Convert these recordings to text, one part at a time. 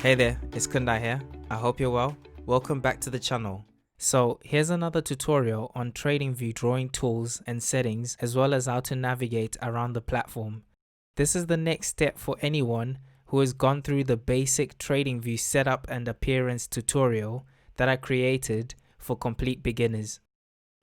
Hey there, it's Kundai here. I hope you're well. Welcome back to the channel. So here's another tutorial on TradingView drawing tools and settings, as well as how to navigate around the platform. This is the next step for anyone who has gone through the basic TradingView setup and appearance tutorial that I created for complete beginners.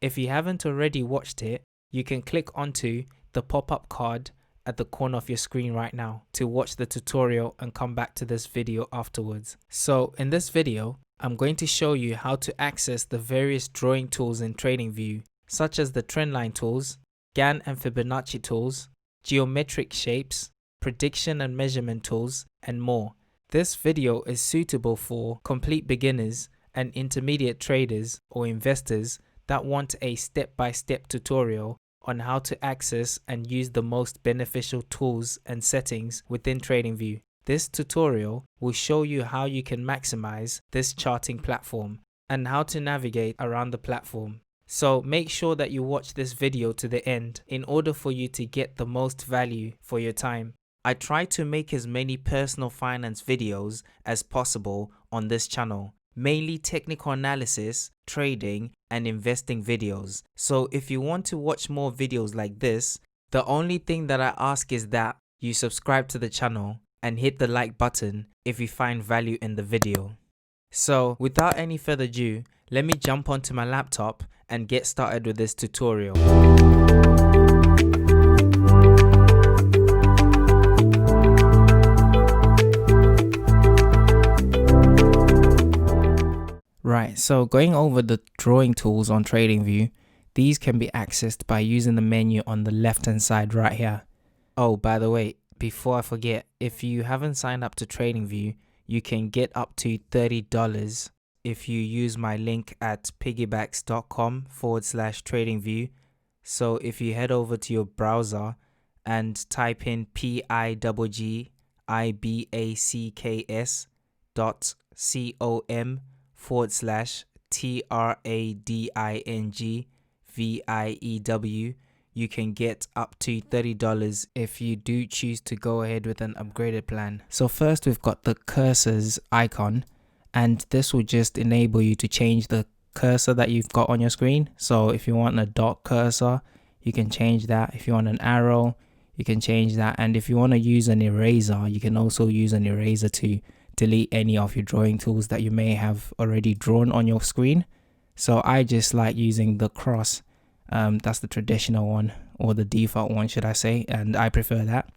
If you haven't already watched it, you can click onto the pop-up card at the corner of your screen right now to watch the tutorial and come back to this video afterwards. So in this video, I'm going to show you how to access the various drawing tools in TradingView, such as the trendline tools, Gann and Fibonacci tools, geometric shapes, prediction and measurement tools, and more. This video is suitable for complete beginners and intermediate traders or investors that want a step-by-step tutorial on how to access and use the most beneficial tools and settings within TradingView. This tutorial will show you how you can maximize this charting platform and how to navigate around the platform. So make sure that you watch this video to the end in order for you to get the most value for your time. I try to make as many personal finance videos as possible on this channel, mainly technical analysis, trading, and investing videos. So if you want to watch more videos like this, the only thing that I ask is that you subscribe to the channel and hit the like button if you find value in the video. So without any further ado, let me jump onto my laptop and get started with this tutorial. Right, so going over the drawing tools on TradingView, these can be accessed by using the menu on the left hand side right here. Oh, by the way, before I forget, if you haven't signed up to TradingView, you can get up to $30 if you use my link at PiggiBacks.com/TradingView. So if you head over to your browser and type in PiggiBacks.com/TradingView, you can get up to $30 if you do choose to go ahead with an upgraded plan. So first we've got the cursors icon, and this will just enable you to change the cursor that you've got on your screen. So if you want a dot cursor, you can change that. If you want an arrow, you can change that. And if you want to use an eraser, you can also use an eraser to delete any of your drawing tools that you may have already drawn on your screen. So I just like using the cross. That's the traditional one, or the default one, should I say, and I prefer that.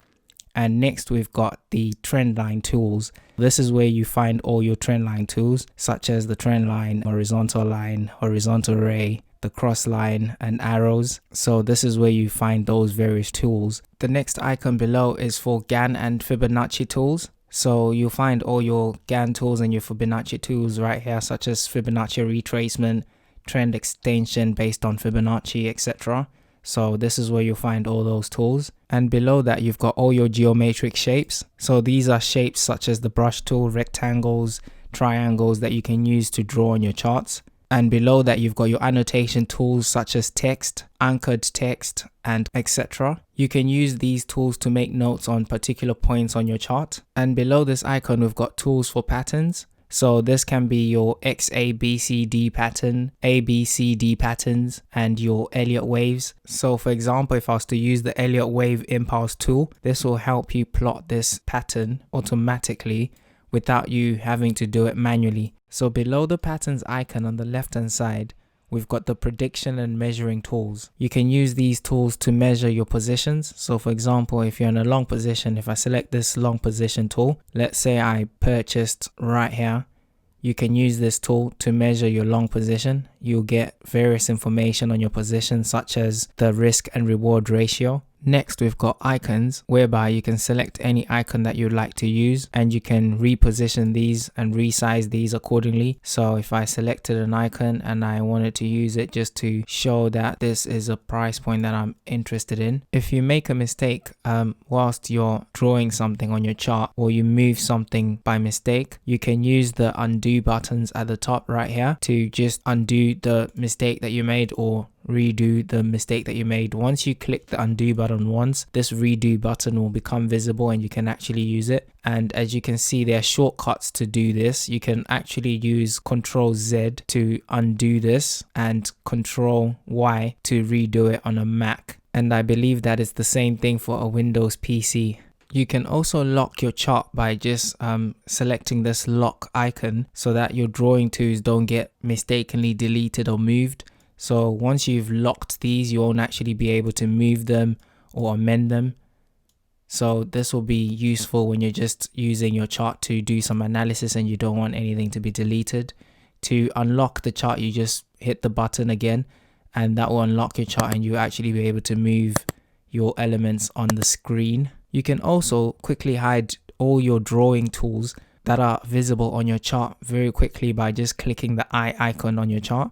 And next we've got the trendline tools. This is where you find all your trendline tools, such as the trend line, horizontal ray, the cross line, and arrows. So this is where you find those various tools. The next icon below is for Gann and Fibonacci tools. So you'll find all your Gann tools and your Fibonacci tools right here, such as Fibonacci retracement, trend extension based on Fibonacci, etc. So this is where you'll find all those tools. And below that, you've got all your geometric shapes. So these are shapes such as the brush tool, rectangles, triangles that you can use to draw on your charts. And below that, you've got your annotation tools such as text, anchored text, and etc. You can use these tools to make notes on particular points on your chart. And below this icon, we've got tools for patterns. So this can be your XABCD pattern, ABCD patterns, and your Elliott waves. So for example, if I was to use the Elliott wave impulse tool, this will help you plot this pattern automatically without you having to do it manually. So below the patterns icon on the left hand side, we've got the prediction and measuring tools. You can use these tools to measure your positions. So for example, if you're in a long position, if I select this long position tool, let's say I purchased right here, you can use this tool to measure your long position. You'll get various information on your position, such as the risk and reward ratio. Next, we've got icons, whereby you can select any icon that you'd like to use, and you can reposition these and resize these accordingly. So if I selected an icon and I wanted to use it just to show that this is a price point that I'm interested in. If you make a mistake whilst you're drawing something on your chart, or you move something by mistake, you can use the undo buttons at the top right here to just undo the mistake that you made, or redo the mistake that you made. Once you click the undo button once, this redo button will become visible and you can actually use it. And as you can see, there are shortcuts to do this. You can actually use Ctrl Z to undo this and Ctrl Y to redo it on a Mac. And I believe that is the same thing for a Windows PC. You can also lock your chart by just selecting this lock icon so that your drawing tools don't get mistakenly deleted or moved. So once you've locked these, you won't actually be able to move them or amend them. So this will be useful when you're just using your chart to do some analysis and you don't want anything to be deleted. To unlock the chart, you just hit the button again and that will unlock your chart and you'll actually be able to move your elements on the screen. You can also quickly hide all your drawing tools that are visible on your chart very quickly by just clicking the eye icon on your chart.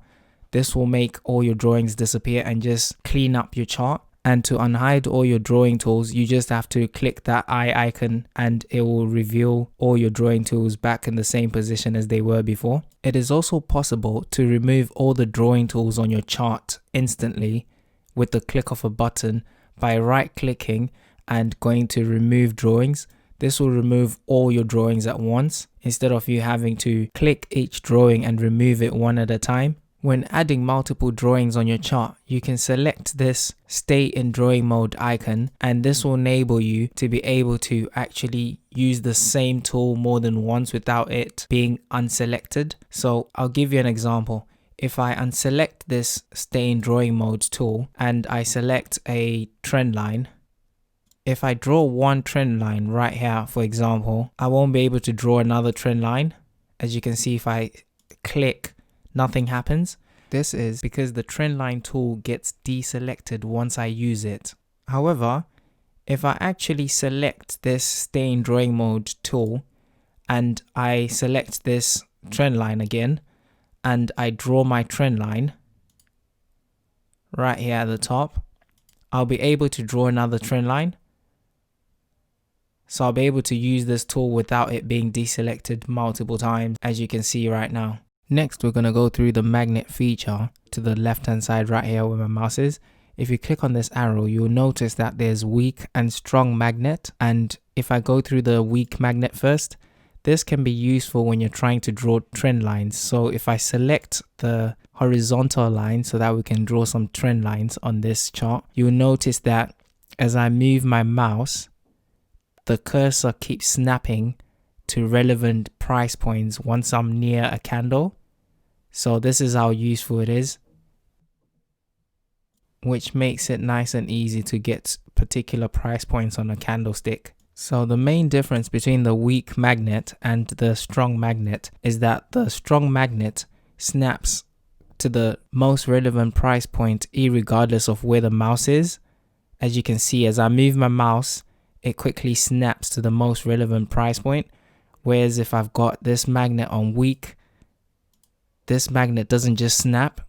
This will make all your drawings disappear and just clean up your chart. And to unhide all your drawing tools, you just have to click that eye icon and it will reveal all your drawing tools back in the same position as they were before. It is also possible to remove all the drawing tools on your chart instantly with the click of a button by right clicking and going to remove drawings. This will remove all your drawings at once instead of you having to click each drawing and remove it one at a time. When adding multiple drawings on your chart, you can select this stay in drawing mode icon and this will enable you to be able to actually use the same tool more than once without it being unselected. So I'll give you an example. If I unselect this stay in drawing mode tool and I select a trend line, if I draw one trend line right here, for example, I won't be able to draw another trend line. As you can see, if I click, nothing happens. This is because the trend line tool gets deselected once I use it. However, if I actually select this stay in drawing mode tool and I select this trend line again and I draw my trend line right here at the top, I'll be able to draw another trend line. So I'll be able to use this tool without it being deselected multiple times, as you can see right now. Next, we're going to go through the magnet feature to the left hand side right here where my mouse is. If you click on this arrow, you'll notice that there's weak and strong magnet. And if I go through the weak magnet first, this can be useful when you're trying to draw trend lines. So if I select the horizontal line so that we can draw some trend lines on this chart, you'll notice that as I move my mouse, the cursor keeps snapping to relevant price points once I'm near a candle. So this is how useful it is, which makes it nice and easy to get particular price points on a candlestick. So the main difference between the weak magnet and the strong magnet is that the strong magnet snaps to the most relevant price point irregardless of where the mouse is. As you can see, as I move my mouse, it quickly snaps to the most relevant price point. Whereas if I've got this magnet on weak, this magnet doesn't just snap,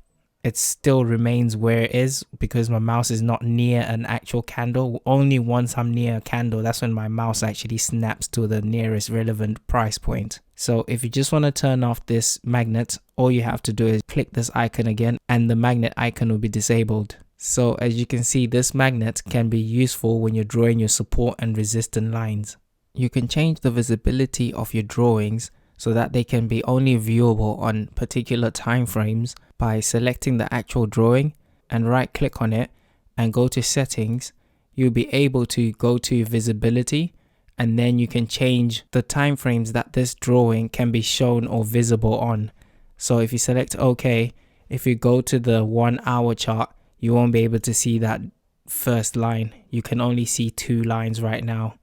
it still remains where it is because my mouse is not near an actual candle. Only once I'm near a candle, that's when my mouse actually snaps to the nearest relevant price point. So if you just want to turn off this magnet, all you have to do is click this icon again and the magnet icon will be disabled. So as you can see, this magnet can be useful when you're drawing your support and resistance lines. You can change the visibility of your drawings so that they can be only viewable on particular time frames by selecting the actual drawing and right click on it and go to settings. You'll be able to go to visibility and then you can change the time frames that this drawing can be shown or visible on. So if you select OK, if you go to the 1 hour chart, you won't be able to see that first line. You can only see 2 lines right now.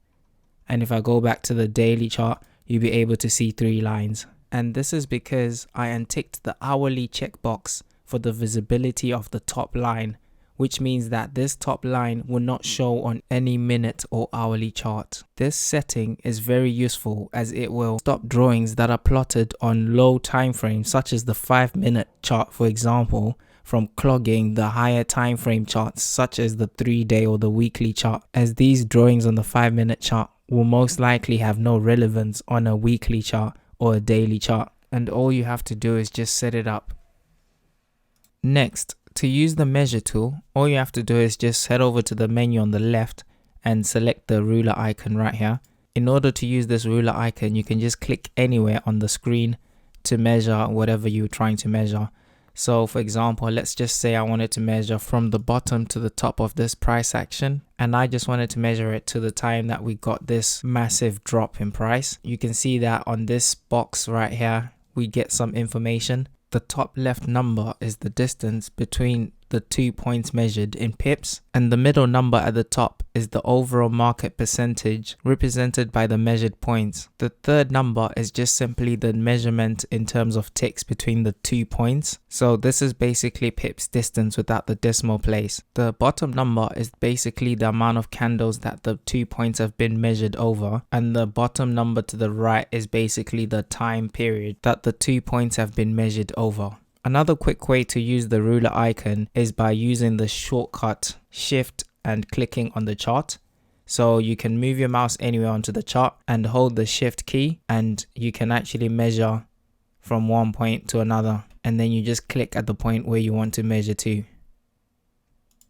And if I go back to the daily chart, you'll be able to see 3 lines. And this is because I unticked the hourly checkbox for the visibility of the top line, which means that this top line will not show on any minute or hourly chart. This setting is very useful as it will stop drawings that are plotted on low time frames, such as the 5-minute chart, for example, from clogging the higher time frame charts such as the 3-day or the weekly chart, as these drawings on the 5-minute chart will most likely have no relevance on a weekly chart or a daily chart, and all you have to do is just set it up. Next, To use the measure tool, all you have to do is just head over to the menu on the left and select the ruler icon right here. In order to use this ruler icon, you can just click anywhere on the screen to measure whatever you're trying to measure. So for example, let's just say I wanted to measure from the bottom to the top of this price action, and I just wanted to measure it to the time that we got this massive drop in price. You can see that on this box right here, we get some information. The top left number is the distance between the 2 points measured in pips, and the middle number at the top is the overall market percentage represented by the measured points. The third number is just simply the measurement in terms of ticks between the 2 points. So this is basically pips distance without the decimal place. The bottom number is basically the amount of candles that the 2 points have been measured over, and the bottom number to the right is basically the time period that the 2 points have been measured over. Another quick way to use the ruler icon is by using the shortcut Shift and clicking on the chart. So you can move your mouse anywhere onto the chart and hold the Shift key, and you can actually measure from one point to another, and then you just click at the point where you want to measure to.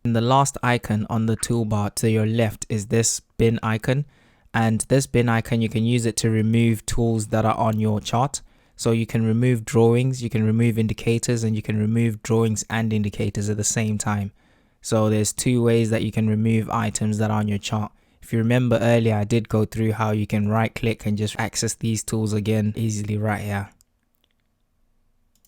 And the last icon on the toolbar to your left is this bin icon, and this bin icon, you can use it to remove tools that are on your chart. So you can remove drawings, you can remove indicators, and you can remove drawings and indicators at the same time. So there's 2 ways that you can remove items that are on your chart. If you remember earlier, I did go through how you can right click and just access these tools again easily right here.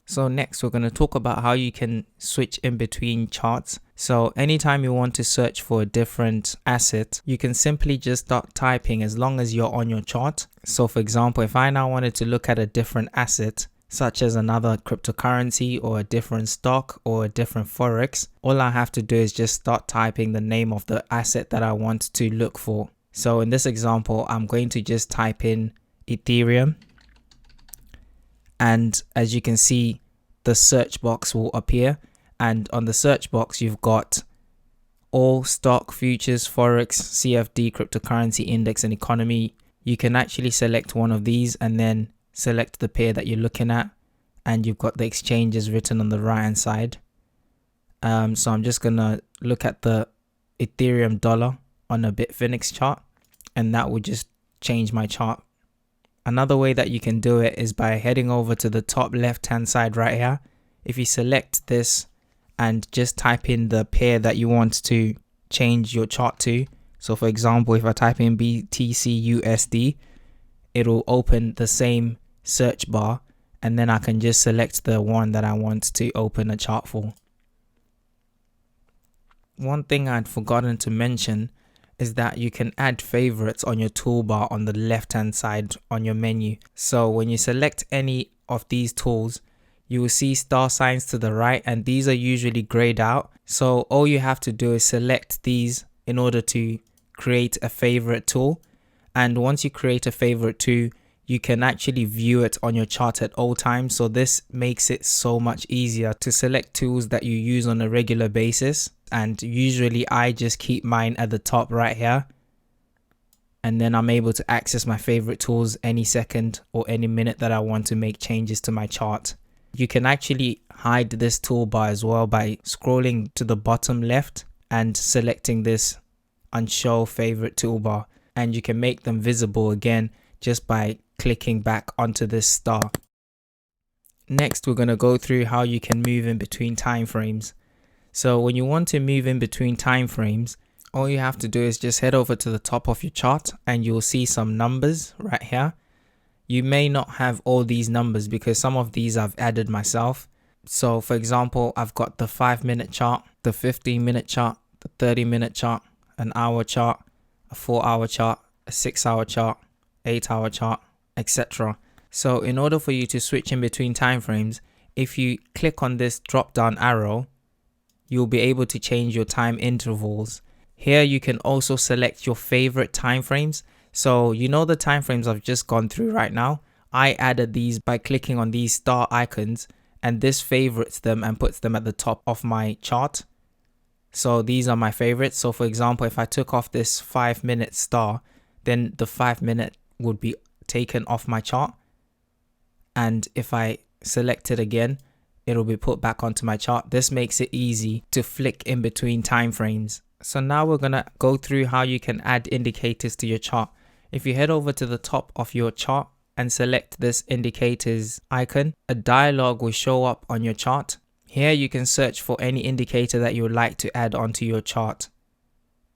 So next we're going to talk about how you can switch in between charts. So anytime you want to search for a different asset, you can simply just start typing as long as you're on your chart. So for example, if I now wanted to look at a different asset, such as another cryptocurrency or a different stock or a different forex, all I have to do is just start typing the name of the asset that I want to look for. So in this example, I'm going to just type in Ethereum, and as you can see, the search box will appear, and on the search box you've got all stock, futures, forex, CFD, cryptocurrency, index, and economy. You can actually select one of these and then select the pair that you're looking at, and you've got the exchanges written on the right hand side. So I'm just gonna look at the Ethereum dollar on a Bitfinex chart, and that will just change my chart. Another way that you can do it is by heading over to the top left hand side right here. If you select this and just type in the pair that you want to change your chart to. So for example, if I type in BTC/USD, it'll open the same search bar, and then I can just select the one that I want to open a chart for. One thing I'd forgotten to mention is that you can add favorites on your toolbar on the left hand side on your menu. So when you select any of these tools, you will see star signs to the right, and these are usually grayed out. So all you have to do is select these in order to create a favorite tool. And once you create a favorite tool, you can actually view it on your chart at all times. So this makes it so much easier to select tools that you use on a regular basis. And usually I just keep mine at the top right here, and then I'm able to access my favorite tools any second or any minute that I want to make changes to my chart. You can actually hide this toolbar as well by scrolling to the bottom left and selecting this unshow favorite toolbar, and you can make them visible again just by clicking back onto this star. Next, we're going to go through how you can move in between time frames. So when you want to move in between time frames, all you have to do is just head over to the top of your chart, and you'll see some numbers right here. You may not have all these numbers because some of these I've added myself. So for example, I've got the 5-minute chart, the 15-minute chart, the 30-minute chart, an hour chart, a 4-hour chart, a 6-hour chart, 8-hour chart, etc. So in order for you to switch in between time frames, if you click on this drop down arrow, you'll be able to change your time intervals. Here you can also select your favorite time frames. So you know the time frames I've just gone through right now, I added these by clicking on these star icons, and this favorites them and puts them at the top of my chart. So these are my favorites. So for example, if I took off this 5-minute star, then the 5-minute would be taken off my chart. And if I select it again, it'll be put back onto my chart. This makes it easy to flick in between time frames. So now we're gonna go through how you can add indicators to your chart. If you head over to the top of your chart and select this indicators icon, a dialog will show up on your chart. Here you can search for any indicator that you would like to add onto your chart.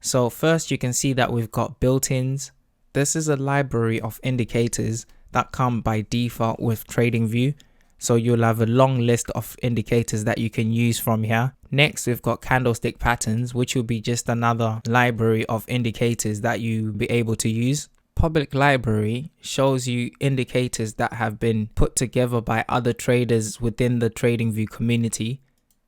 So first you can see that we've got built-ins. This is a library of indicators that come by default with TradingView. So you'll have a long list of indicators that you can use from here. Next, we've got candlestick patterns, which will be just another library of indicators that you'll be able to use. Public library shows you indicators that have been put together by other traders within the TradingView community.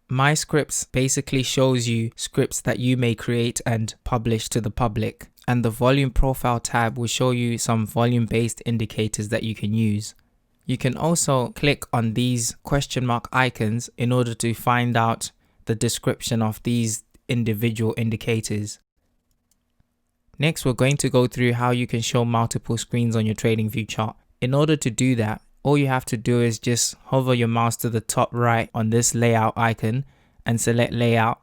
My scripts basically shows you scripts that you may create and publish to the public. And the volume profile tab will show you some volume-based indicators that you can use. You can also click on these question mark icons in order to find out the description of these individual indicators. Next, we're going to go through how you can show multiple screens on your TradingView chart. In order to do that, all you have to do is just hover your mouse to the top right on this layout icon and select layout.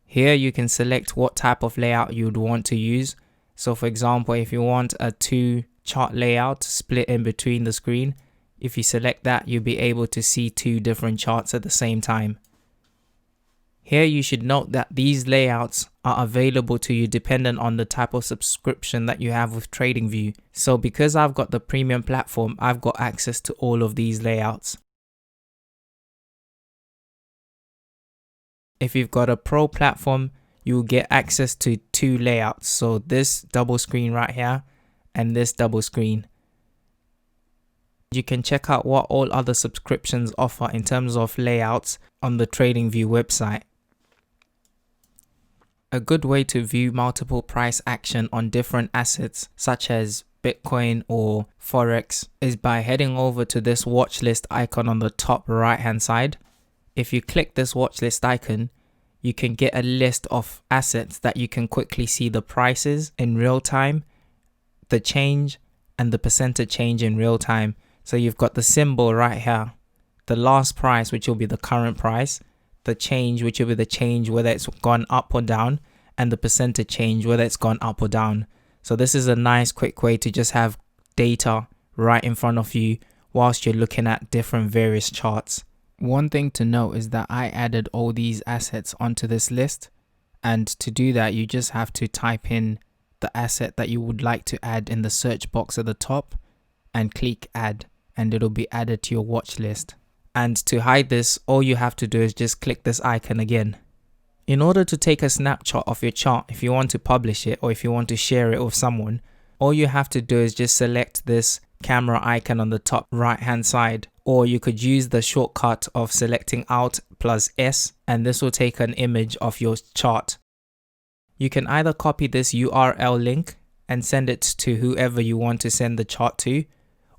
Here you can select what type of layout you would want to use. So for example, if you want a 2 chart layout split in between the screen, if you select that, you'll be able to see 2 different charts at the same time. Here you should note that these layouts are available to you dependent on the type of subscription that you have with TradingView. So because I've got the premium platform, I've got access to all of these layouts. If you've got a pro platform, you'll get access to 2 layouts. So this double screen right here and this double screen. You can check out what all other subscriptions offer in terms of layouts on the TradingView website. A good way to view multiple price action on different assets such as Bitcoin or Forex is by heading over to this watch list icon on the top right hand side. If you click this watch list icon, you can get a list of assets that you can quickly see the prices in real time, the change and the percentage change in real time. So you've got the symbol right here, the last price, which will be the current price, the change, which will be the change whether it's gone up or down, and the percentage change whether it's gone up or down. So this is a nice quick way to just have data right in front of you whilst you're looking at different various charts. One thing to note is that I added all these assets onto this list, and to do that you just have to type in the asset that you would like to add in the search box at the top and click add, and it'll be added to your watch list. And to hide this, all you have to do is just click this icon again. In order to take a snapshot of your chart, if you want to publish it or if you want to share it with someone, all you have to do is just select this camera icon on the top right hand side, or you could use the shortcut of selecting Alt plus S, and this will take an image of your chart. You can either copy this URL link and send it to whoever you want to send the chart to,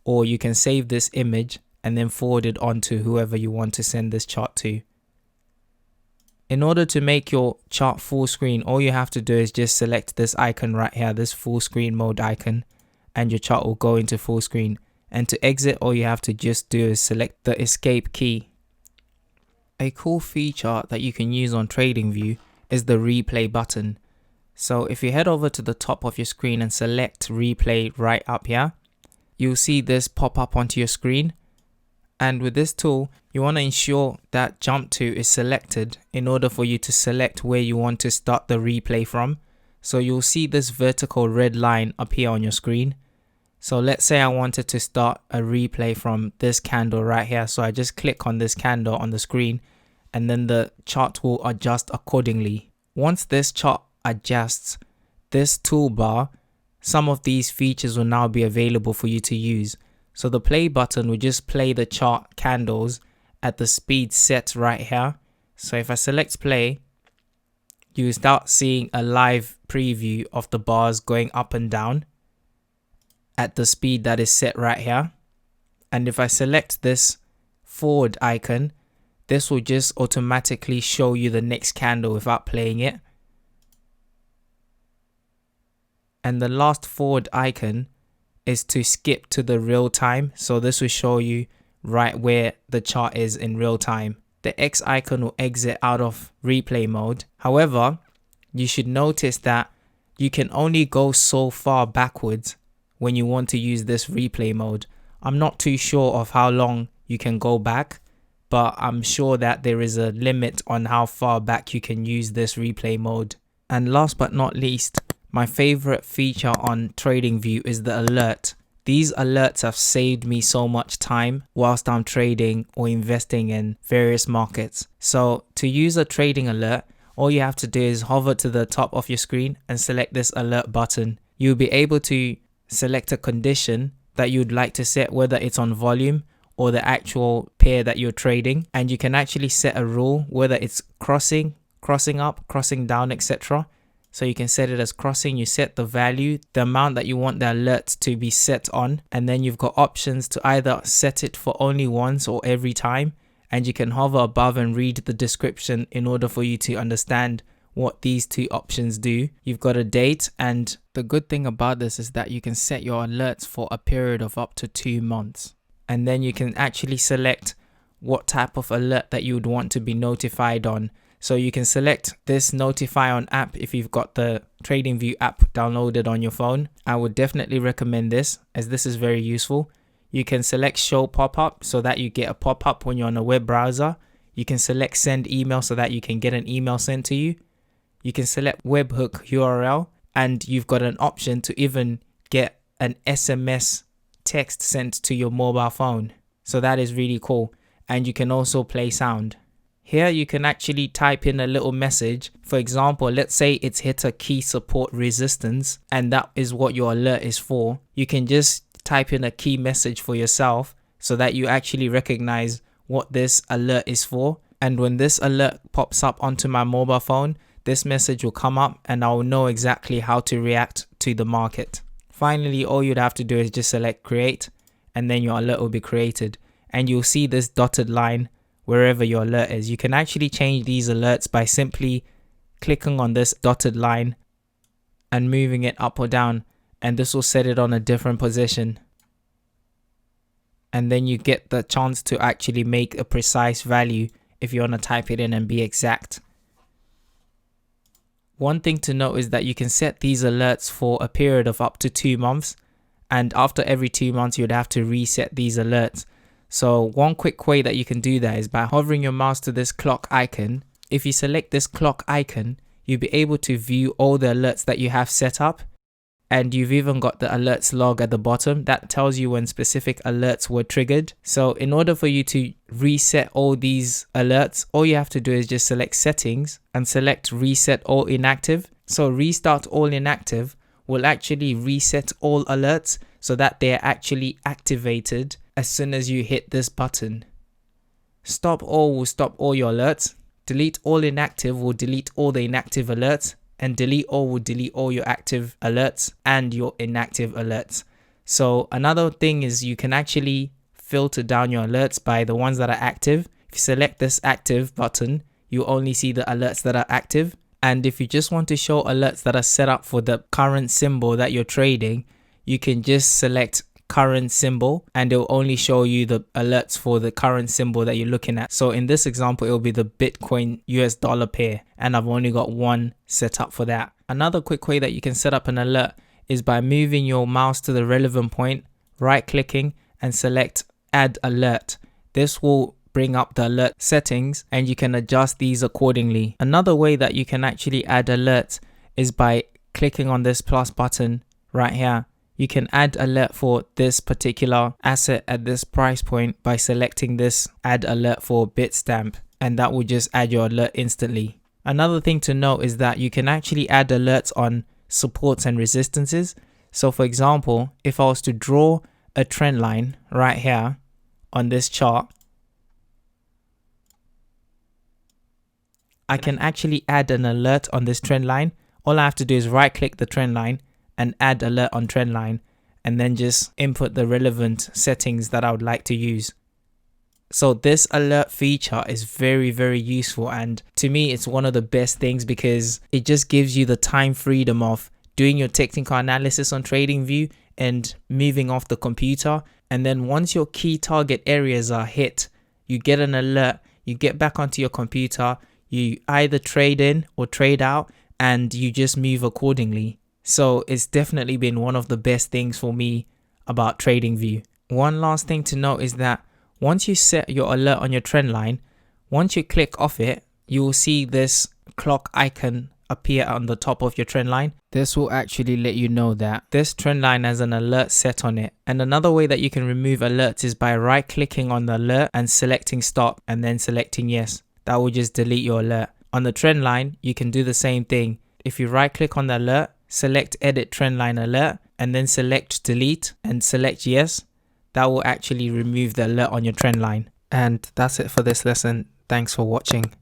or you can save this image and then forward it on to whoever you want to send this chart to. In order to make your chart full screen, all you have to do is just select this icon right here, this full screen mode icon, and your chart will go into full screen. And to exit, all you have to just do is select the escape key. A cool feature that you can use on TradingView is the replay button. So if you head over to the top of your screen and select replay right up here, you'll see this pop up onto your screen. And with this tool, you want to ensure that jump to is selected in order for you to select where you want to start the replay from. So you'll see this vertical red line appear on your screen. So let's say I wanted to start a replay from this candle right here. So I just click on this candle on the screen, and then the chart will adjust accordingly. Once this chart adjusts, this toolbar, some of these features will now be available for you to use. So the play button will just play the chart candles at the speed set right here. So if I select play, you start seeing a live preview of the bars going up and down at the speed that is set right here. And if I select this forward icon, this will just automatically show you the next candle without playing it. And the last forward icon is to skip to the real time. So this will show you right where the chart is in real time. the X icon will exit out of replay mode. However, you should notice that you can only go so far backwards when you want to use this replay mode. I'm not too sure of how long you can go back, but I'm sure that there is a limit on how far back you can use this replay mode. And last but not least, my favorite feature on TradingView is the alert. These alerts have saved me so much time whilst I'm trading or investing in various markets. So to use a trading alert, all you have to do is hover to the top of your screen and select this alert button. You'll be able to select a condition that you'd like to set, whether it's on volume or the actual pair that you're trading. And you can actually set a rule, whether it's crossing, crossing up, crossing down, etc. So you can set it as crossing. You set the value, the amount that you want the alert to be set on. And then you've got options to either set it for only once or every time. And you can hover above and read the description in order for you to understand what these two options do. You've got a date, and the good thing about this is that you can set your alerts for a period of up to 2 months. And then you can actually select what type of alert that you would want to be notified on. So you can select this notify on app if you've got the TradingView app downloaded on your phone. I would definitely recommend this, as this is very useful. You can select show pop-up so that you get a pop-up when you're on a web browser. You can select send email so that you can get an email sent to you. You can select webhook URL, and you've got an option to even get an SMS text sent to your mobile phone. So that is really cool. And you can also play sound. Here you can actually type in a little message. For example, let's say it's hit a key support resistance, and that is what your alert is for. You can just type in a key message for yourself so that you actually recognize what this alert is for. And when this alert pops up onto my mobile phone, this message will come up and I will know exactly how to react to the market. Finally, all you'd have to do is just select create, and then your alert will be created. And you'll see this dotted line wherever your alert is. You can actually change these alerts by simply clicking on this dotted line and moving it up or down. And this will set it on a different position. And then you get the chance to actually make a precise value if you want to type it in and be exact. One thing to note is that you can set these alerts for a period of up to 2 months. And after every 2 months, you'd have to reset these alerts. So one quick way that you can do that is by hovering your mouse to this clock icon. If you select this clock icon, you'll be able to view all the alerts that you have set up. And you've even got the alerts log at the bottom that tells you when specific alerts were triggered. So in order for you to reset all these alerts, all you have to do is just select settings and select reset all inactive. So restart all inactive will actually reset all alerts so that they're actually activated as soon as you hit this button. Stop all will stop all your alerts. Delete all inactive will delete all the inactive alerts. And delete all will delete all your active alerts and your inactive alerts. So another thing is you can actually filter down your alerts by the ones that are active. If you select this active button, you only see the alerts that are active. And if you just want to show alerts that are set up for the current symbol that you're trading, you can just select current symbol and it will only show you the alerts for the current symbol that you're looking at. So in this example, it will be the Bitcoin US dollar pair, and I've only got one set up for that. Another quick way that you can set up an alert is by moving your mouse to the relevant point, right clicking and select add alert. This will bring up the alert settings and you can adjust these accordingly. Another way that you can actually add alerts is by clicking on this plus button right here. You can add alert for this particular asset at this price point by selecting this add alert for Bitstamp, and that will just add your alert instantly. Another thing to note is that you can actually add alerts on supports and resistances. So for example, if I was to draw a trend line right here on this chart, I can actually add an alert on this trend line. All I have to do is right click the trend line and add alert on trend line, and then just input the relevant settings that I would like to use. So this alert feature is very, very useful, and to me it's one of the best things because it just gives you the time freedom of doing your technical analysis on TradingView and moving off the computer. And then once your key target areas are hit, you get an alert, you get back onto your computer, you either trade in or trade out, and you just move accordingly. So it's definitely been one of the best things for me about TradingView. One last thing to note is that once you set your alert on your trend line, once you click off it, you will see this clock icon appear on the top of your trend line. This will actually let you know that this trend line has an alert set on it. And another way that you can remove alerts is by right clicking on the alert and selecting stop and then selecting yes. That will just delete your alert. On the trend line, you can do the same thing. If you right click on the alert, select edit trend line alert and then select delete and select yes, that will actually remove the alert on your trend line. And that's it for this lesson. Thanks for watching.